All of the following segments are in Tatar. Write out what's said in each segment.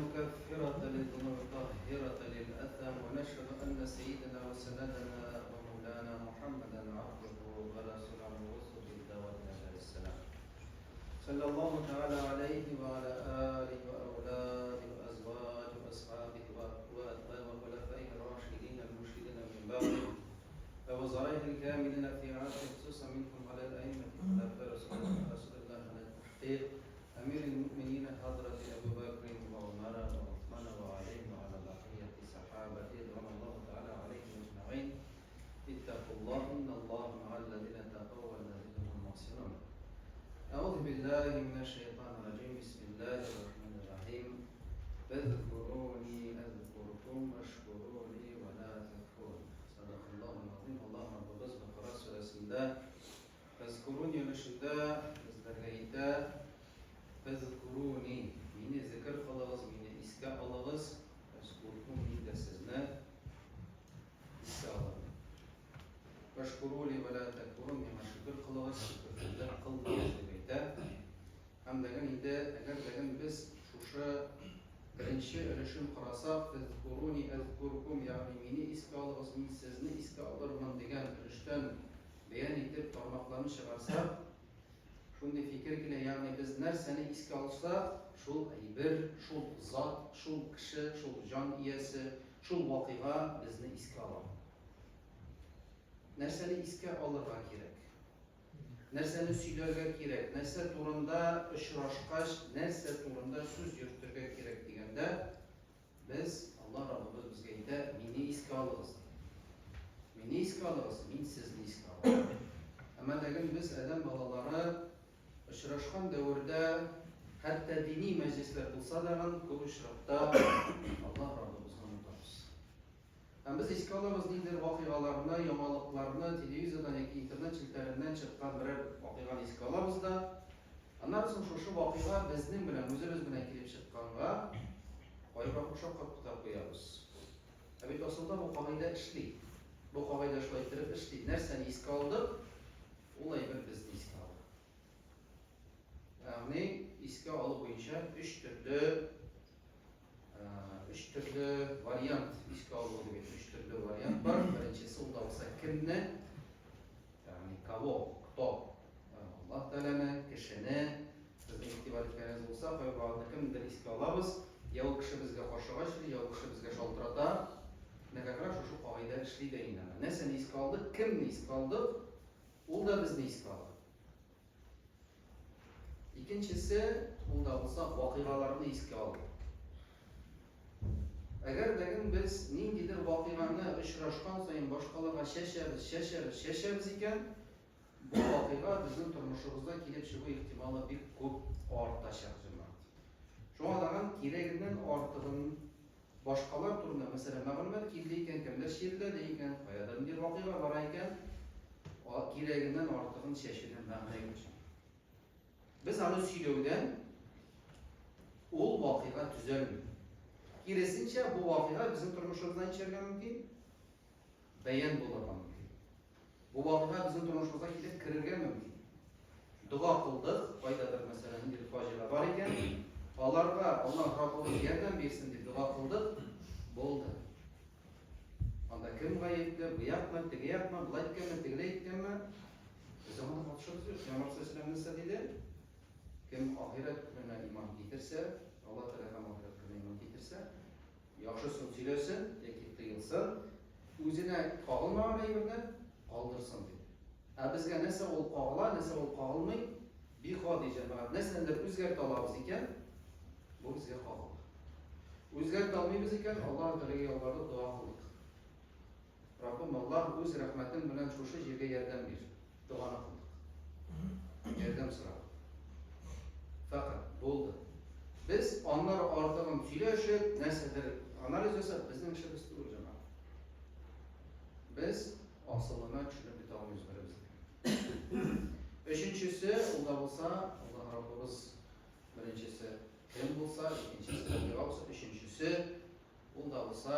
مكفرة للذنوب طاهرة للأثم ونشهد أن سيدنا وسندنا ومولانا محمدا عبده ورسوله الرسل بالدعوة إلى السلام صلى الله تعالى عليه وعلى آله وأولاده وأزواجه وأصحابه وخلفائه الراشدين المرشدين من بعده ووزرائه الكاملين في عهده خصوصا منكم على الأئمة خلفاء رسول الله على التحقيق أمير المؤمنين حضرة أبو بكر وعمر وعثمان وعلي وعلى بقية صحابته رضي الله تعالى عليهم أجمعين اتقوا الله إن الله مع الذين اتقوا والذين هم محسنون. أعوذ بالله من الشيطان الرجيم. بسم الله الرحمن الرحيم. فاذكروني أذكركم واشكروا لي ولا تكفرون. صدق الله العظيم. اللهم رب العزة ورسول الله. فاذكروني ولشداء ازدرغيتا فاذكروني meni zikr qilasiz, meni esga olasiz. Fazkurkum de sizni esga olasiz. Fashkuruli va la takfurun, meni shukr qilasiz, shukrlar qilasiz deb aytadi. Hamdagan endi agar degan biz o'sha birinchi ulushni qarasak, fazkuruni azkurkum, ya'ni meni esga olasiz, men sizni esga olaman degan ulushdan bayon etib tarmoqlarni chiqarsak, shunday fikr keladi, ya'ni biz narsani esga olsak, shul bir, shul zot, shul kishi, shul jon egasi, shul voqea bizni esga oladi. Narsani esga olishga kerak. Narsani suylarga kerak. Narsa to'g'rida uchrashqach, narsa to'g'rida so'z yuritirga kerak deganda, biz Alloh Rabbimiz bizga aytadi, meni esga olasiz. Meni esga olasiz, men sizni esga olaman. Ammo degan biz odam bolalari uchrashgan davrda hatto diniy majlislar bo'lsa ham ko'p uchrashda Alloh Rabbimizni unutamiz. Ham biz esga olamiz deydir voqealarni, yomonliklarni televizordan yoki internet chiltalaridan chiqqan biror voqeani esga olamizda, andan so'ng shu voqea bizning bilan o'zimiz bilan kelib chiqqanga qo'yib o'xshab qolib qo'yamiz. Tabiiy aslida bu qoida ishlaydi. Bu qoida shular turib ishlaydi. Narsani esga oldik, ulay bir bizni esga oldik. Yani esga olib bo'yicha 3 turli variant esga olib degan 3 turli variant bor. Birinchisi unda bo'lsa kimni, ya'ni kavo, kto, Alloh taolani, kishini bizning e'tiborimiz bo'lsa, qo'yib kimdir esga olamiz, yo u kishi bizga qo'shig'ishli, yo u kishi bizga sholtirada. Nega shu qoida ishlaydi endi. Narsani esga oldik, kimni esga oldik, u da bizni esga oldi. İkincisi, unda bo'lsa voqealarni esga oldik. Agar degan biz ningidir voqeani uchrashgan sayin boshqalarga shashamiz ekan, bu voqea bizning turmushimizda kelib chiqish ehtimoli bir ko'p ortashadi. Shundan keragidan ortig'ini boshqalar turida, masalan, ma'lumot keldi ekan, kimdir she'rladi ekan, qoyadan bir voqea bor ekan, keragidan ortig'ini shashirib ma'noga uchun. Biz ana söylövden o voqea tüzelmiyor. Keresince bu voqea bizim turmuşumuzdan içergen mümkün, beyan bo'largan mümkün. Bu voqea bizim turmuşumuza kelib kirirgen mümkün. Dua kıldık, qaydadir mesela bir fojia var ekan, ularga Alloh Rabbimiz yordam bersin deb dua kıldık, bo'ldi. Anda kim g'ayibdi, bu yoqmi, tegi yoqmi, bu aytganmi, tegi aytganmi? Biz ona qatnashamiz yo'q. Payg'ambar sollallohu alayhi vasallam nima dedi? Kim ahiret gününe iman getirse, Allah tarafından ahiret gününe iman getirse, yaxşısını söylesin, ekipte yılsın, özüne qağılmayan ayırını qaldırsın dedi. Bizge nese ol qağıla, nese ol qağılmay, bir xo diyeceğim. Nesendir özgert alabız iken, bu bizge qağılır. Özgert almayız iken, Allah Teala'ya yalvardı, dua kıldık. Rabbim Allah öz rahmetin bilen çoşu yerge yerden bir duanı kıldık. Yerden sıra. Fakat bo'ldi. Biz onlar ortig'ini söylashib, narsadir analiz qilsak, bizning ishimiz to'g'ri jamoat. Biz aslini tushunib yetamiz birimiz. Uchinchisi, unda bo'lsa, Alloh Rabbimiz birinchisi kim bo'lsa, ikkinchisi voqea bo'lsa, uchinchisi unda bo'lsa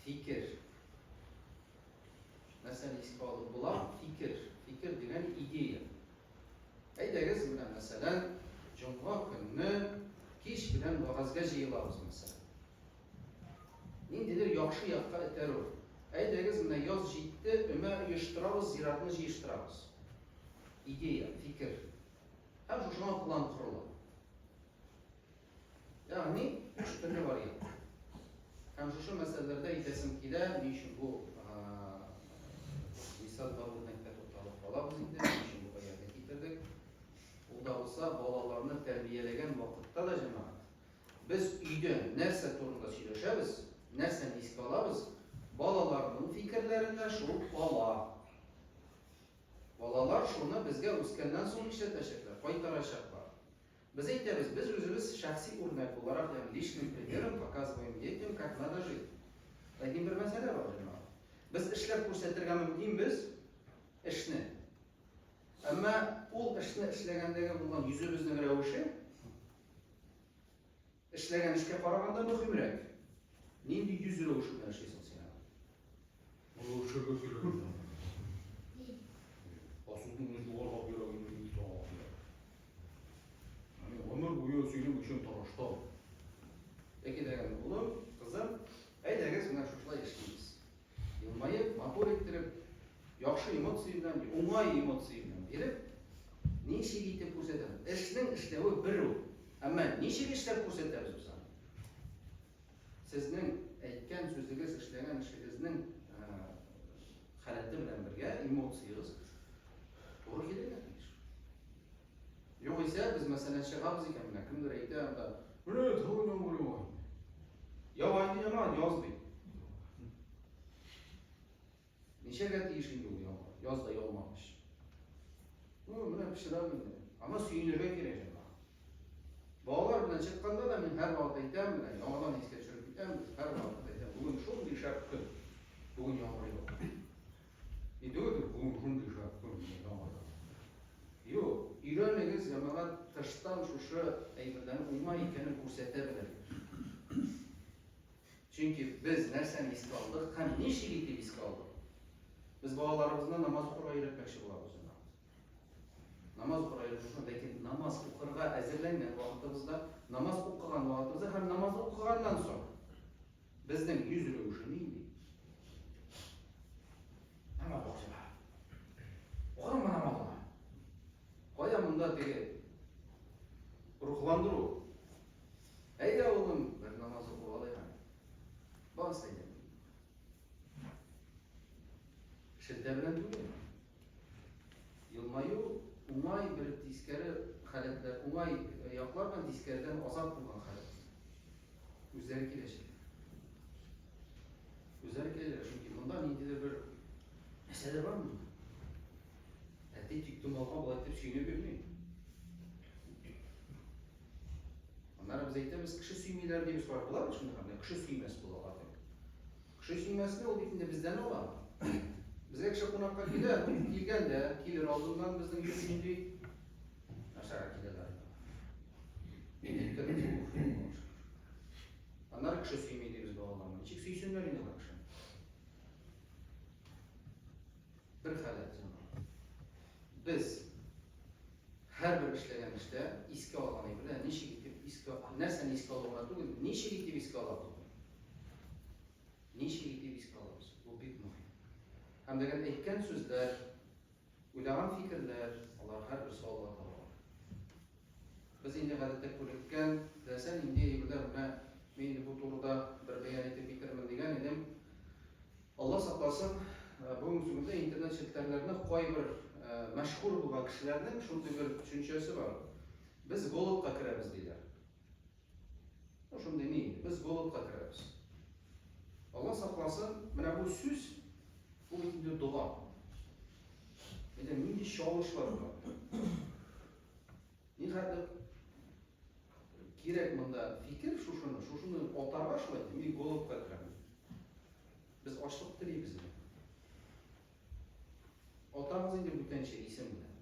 fikr. Narsani esga olib bo'lar, fikr degan ideya. Aydagiz bilan masalan Cuma günü Kech bilan bo'g'azga jiyilamiz masalan. Nindidir yaxshi yoqqa itarur. Aydagiz mana yoz yetdi, nima uyushtiramiz, ziyoratni yig'ishtiramiz. Ideya, fikr. Ham shuna plan quriladi. Ya'ni 3 turli variant. Ham shu masalalarda aytasim kida, men shu bu misal o'rnakda to'xtalib qolamiz endi, shu bu yerga keltirdik. U da bo'lsa bolalarni tarbiyalagan vaqtda da jamoat. Biz uyda narsa to'g'risida so'rashamiz, narsani esga olamiz. Bolalarning fikrlaridan shu bolalar shuni bizga o'sgandan so'ng ishlatishadilar, qaytarishadilar. Biz aytamiz, biz o'zimiz shaxsiy o'rnak olarak, yani личным примером показываем детям, как надо жить. Lekin bir masala bor jamoat. Biz ishlab ko'rsatirgan mumkinmiz ishni. Ammo u ishni ishlagandagi bo'lgan yuzimizning ravishi ishlagan ishga qaraganda muhimroq. Nindi yuz ravishi bilan ishlaysan sen? O şurada söylüyorum. Asudun ucu orada bir ayın bir tane. Yani ömür boyu söyleyeyim için taraşta. Peki degan oğlum, kızım, aydagiz mana shunday ishlaymiz. Yilmayib, motor ettirib, yaxshi emotsiya bilan, o'ng'ay emotsiya bilan berib, nishiga yetib ko'rsatamiz. Ishning ishlavi bir u. Ammo nishiga ishlab ko'rsatamiz biz. Sizning aytgan so'zingiz, ishlagan ishingizning holati bilan birga emotsiyangiz to'g'ri keladi. Yo'q esa biz masalan chiqamiz ekan, kimdir aytadi, "Mana to'ydan bo'laman." Ya vaydi jamoat yozdi. Nechaga deyishing bu yozda yolmamış. Mana pishiraman. Ammo suyunirga kerak jamoat. Bolalar bilan chiqqanda da men har vaqt aytaman, yomon esga tushirib ketaman, har vaqt aytaman. Bugun shunday shart kun. Bugun yomg'ir yo'q. Endi bugun shunday shart kun, yomg'ir yo'q. Yo'q, Ironingiz jamoat tashdan shu aybidan umuman ekanini ko'rsatadi. Chunki biz narsani esga oldik, ham nishiga deb esga oldik. Biz bolalarimizni namoz o'qishga o'rgatmoqchi bo'lamiz. Namoz o'qishga, lekin namoz o'qishga azirlangan vaqtimizda, namoz o'qigan vaqtimizda ham namoz o'qigandan so'ng bizning yuz ravishi neydi? Namoz o'qishga. O'qirman namozni. Qo'ya bunda degi ruhlantiruv. Ayda o'g'lim bir namoz o'qib olayman. Boshlaydi. Shiddat bilan tugaydi. Yilmayu umay bir teskari holatlar, umay yoqlar bilan teskaridan ozod bo'lgan holat. O'zlari kelishadi. O'zlari keladi, chunki bundan indidir bir masala bormi? Ati tiktumolga bo'lib deb suyunib yurmaydi. Onlara biz aytamiz, kishi suymaylar deb so'rab bo'ladi, shunday ham kishi suymas bo'ladi. Kishi suymasni u bitinda bizdan oladi. Bizga kishi qonaqqa kelganda, kelir oldindan bizning yurishingni narsaga keladilar. Onlara kishi suymaydi biz bolalarni. Nechik suysunlar endi ular kishi. Bir holat. Biz har bir ishlagan ishda esga olgani bilan nishiga deb narsani esga olmaydi, nishiga deb esga oladi. Nishiga deb esga olamiz. Bu bek muhim. Ham degan aytgan so'zlar, o'ylagan fikrlar, ular har bir savolga javob. Biz endi g'alati ko'rayotgan narsa endi bular men bu to'g'rida bir bayon aytib bitirman degan edim. Alloh saqlasin, bugungi kunda internet shirkatlarida qo'y bir mashhur bo'lgan kishilarning shunday bir tushunchasi bor. Biz golobga kiramiz deydilar. Shunday neydi? Biz golobga kiramiz. Alloh saqlasin, mana bu so'z bu bitta duo. Endi menga shovishlar bor. Nihoyat kerak bunda fikr shuni o'targ'ashlaydi. Men golobga kiraman. Biz ochliq tilaymiz. Otamiz endi butancha isim bilan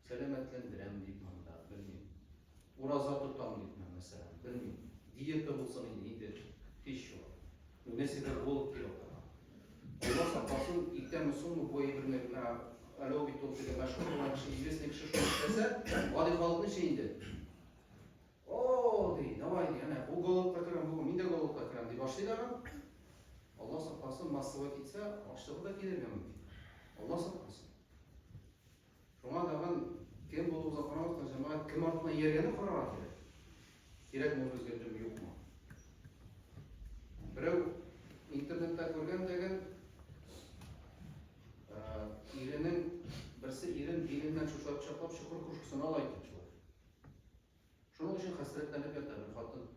salomatlantiram deb manda bilmayman. Uroza tutam deb masalan bilmayman. Diyeta bo'lsa endi hech yo'q. Nasiba bo'lib keladi. Alloh saqlasin, ikkitamiz so'nggi bo'yi birma alovi to'g'risida mashhur bo'lgan kishi, известный kishi shuni desa, oddiy xalqni endi. O açlığı da gelirge mümkün. Allah saklasın. Şuna da ben kim bulup zapanamazsan cemaat kim altına yergeni karar gerek. Gerek mi özgürlüğüm yok mu? Birey internette görgen degen irinin birisi irin dilinden çaplap şükür kuşkusuna alaytmışlar. Şunun için hasretlenip yatar bir kadın.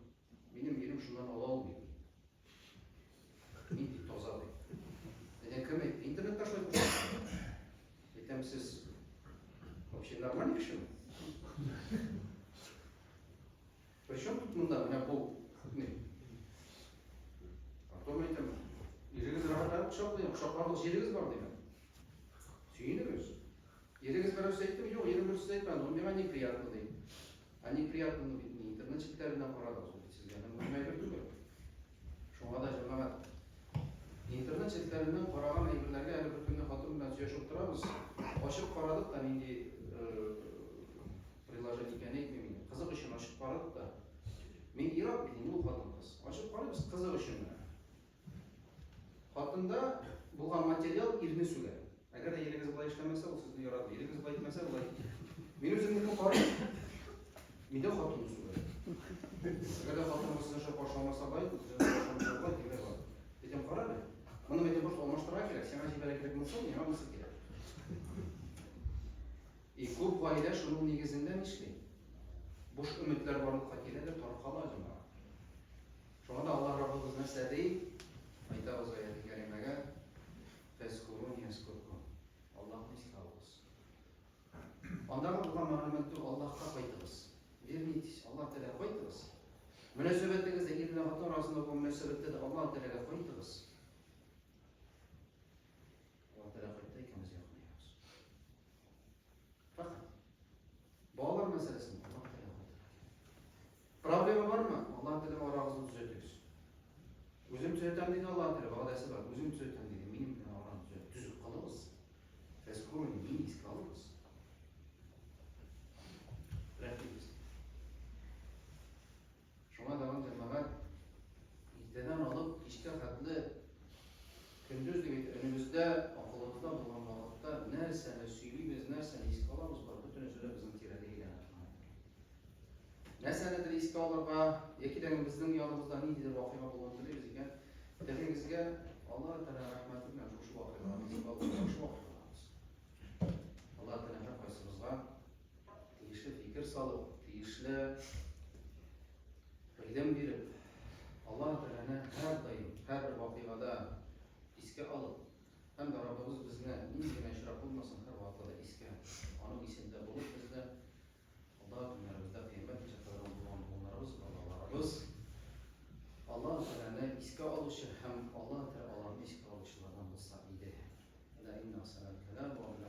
Benim yerim şundan almıyor. İnti tozadı. Dedim kim internette şöyle kuşkusuna. Dedim siz вообще нормальный şey mi? Причем тут мында менә bu ne? Atom aytам. Yeriniz rahat quchoqlayın, quchoqlarga yeriniz bor deyman. Suyuniriz. Yeriniz bir aytdim, yo'q, yerim bir aytmadi. Unda men неприятно deyim. Неприятно internet chetlaridan qaradi sizga. Nima aytdim? Shunga da jamaat internet chetlaridan qaragan ayollarga hali bir kunda xotin bilan сөйләшеп turamiz. Ochib qaradik da menga приложение ekan aytmayman. Qiziq ishini ochib qaradik da. Men Iroq bildim, u xotin qiz. Ochib qaraymiz qiziq ishini. Xotinda bo'lgan material irini so'yadi. Agar yeringiz bo'lay ishlamasa, u sizni yoradi. Yeringiz bo'lay etmasa, bo'lay. Men o'zimni qarayman. Menda xotinni so'yadi. Agar xotin o'zini shu boshlamasa, bo'lay, boshlamasa, bo'lay degan. Dedim qaradi. Buni men bosh almashtira kerak. Sen ajibala kerak bo'lsa, nima bo'lsa kerak. Ko'p oila shuning negizidan ishlaydi. Boş ümitler varlıkla keladi, tarqaladi acaba. Şuna da Allah Rabbimiz nəsədi? Aytamiz ayet-i keriməyə. Fəzkurun yəzkurkum. Allah'ın iskavız. Ondan bulgan məlumatı Allah'a qaytırız. Vermeyiniz, Allah Teala qaytırız. Münasebetlerimizde irinə hatan arasında bu münasebette de Allah Teala qaytırız. Allah Teala qaytırız ikimiz yapmayız. Fakat bağlar meselesinde problemi var mı? Allah Teala aramızda düzeltiriz. Özüm düzeltem dedi Allah Teala, bağdası var. Özüm düzeltem dedi, benim aramızda düzüp kalırız. Fezkurun, benim iz kalırız. Bırakırız. Şuna devam cemaat, iktidar alıp, işgal katlı, gündüz gibi önümüzde, akılımızda bulunan vakitte, nersene söyleyimiz, nersene iz kalırız var. Bütün özüle bizim tirade ilan. Nəsənidir iski alırqa, ekiden bizden yanımızda nedir vakıma bulundurur iken, dediğinizde Allah Teala rahmeti bilen şu vakımalarımız, şu vakımalarımız. Allah Teala her kaysımızga teyişli fikir salıp, teyişli ilim verip, Allah Teala'nı her daim, her bir vakımada iski alıp, hem de Rabbimiz bizne neyine şirap olmasın her vakıda iski, onun isimde bulup bizde Allah günlerimizde kıymet çatılarını bulan bunlarımız Allah Teala'nın iske alışı hem Allah Teala'nın iske alışlarından da saide. Ela inna selam kelam ve Allah